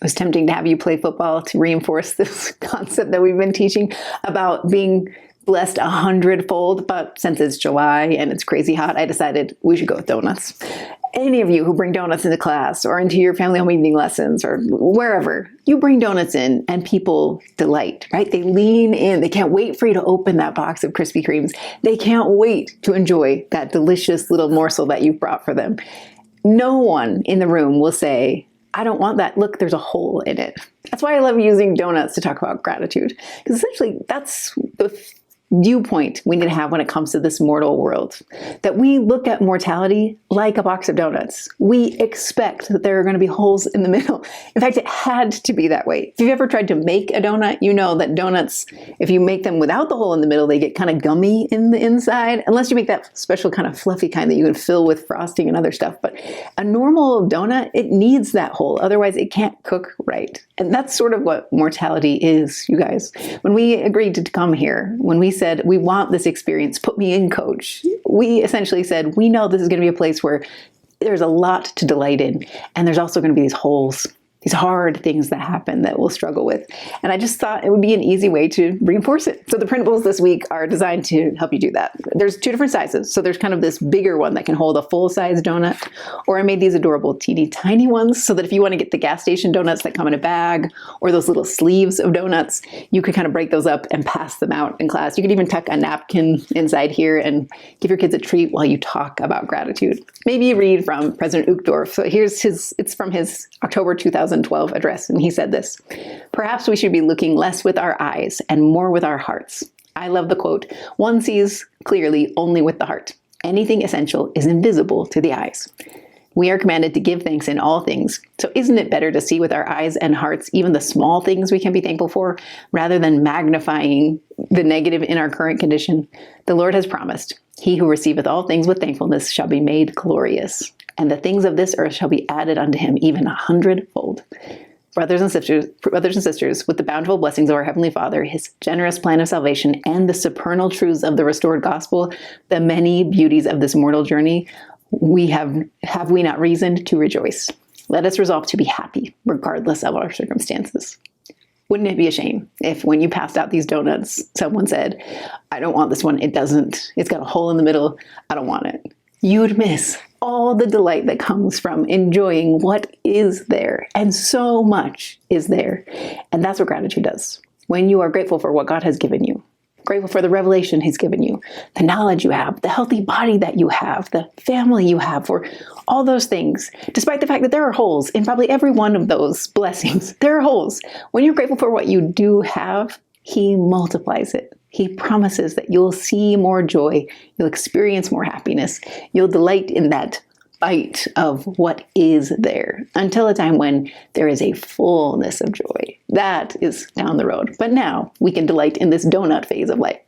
was tempting to have you play football to reinforce this concept that we've been teaching about being blessed 100-fold. But since it's July and it's crazy hot, I decided we should go with donuts. Any of you who bring donuts into class or into your family home evening lessons or wherever, you bring donuts in and people delight, right? They lean in. They can't wait for you to open that box of Krispy Kremes. They can't wait to enjoy that delicious little morsel that you've brought for them. No one in the room will say, I don't want that. Look, there's a hole in it. That's why I love using donuts to talk about gratitude, because essentially that's the viewpoint we need to have when it comes to this mortal world, that we look at mortality like a box of donuts. We expect that there are going to be holes in the middle. In fact, it had to be that way. If you've ever tried to make a donut, you know that donuts, if you make them without the hole in the middle, they get kind of gummy in the inside, unless you make that special kind of fluffy kind that you can fill with frosting and other stuff. But a normal donut, it needs that hole. Otherwise, it can't cook right. And that's sort of what mortality is, you guys. When we agreed to come here, when we said, we want this experience, put me in, coach, we essentially said, we know this is going to be a place where there's a lot to delight in. And there's also going to be these holes, these hard things that happen that we'll struggle with. And I just thought it would be an easy way to reinforce it. So the printables this week are designed to help you do that. There's 2 different sizes. So there's kind of this bigger one that can hold a full-size donut, or I made these adorable teeny tiny ones so that if you want to get the gas station donuts that come in a bag, or those little sleeves of donuts, you could kind of break those up and pass them out in class. You could even tuck a napkin inside here and give your kids a treat while you talk about gratitude. Maybe you read from President Uchtdorf. So it's from his October 2012 address, and he said this: perhaps we should be looking less with our eyes and more with our hearts. I love the quote, one sees clearly only with the heart. Anything essential is invisible to the eyes. We are commanded to give thanks in all things. So isn't it better to see with our eyes and hearts even the small things we can be thankful for, rather than magnifying the negative in our current condition? The Lord has promised, he who receiveth all things with thankfulness shall be made glorious, and the things of this earth shall be added unto him even 100-fold. Brothers and sisters, with the bountiful blessings of our Heavenly Father, his generous plan of salvation, and the supernal truths of the restored gospel, the many beauties of this mortal journey, have we not reasoned to rejoice? Let us resolve to be happy, regardless of our circumstances. Wouldn't it be a shame if when you passed out these donuts, someone said, I don't want this one, it's got a hole in the middle, I don't want it. You would miss all the delight that comes from enjoying what is there, and so much is there. And that's what gratitude does. When you are grateful for what God has given you, grateful for the revelation he's given you, the knowledge you have, the healthy body that you have, the family you have, for all those things, despite the fact that there are holes in probably every one of those blessings. There are holes. When you're grateful for what you do have, he multiplies it. He promises that you'll see more joy, you'll experience more happiness, you'll delight in that bite of what is there, until a time when there is a fullness of joy. That is down the road. But now we can delight in this donut phase of life.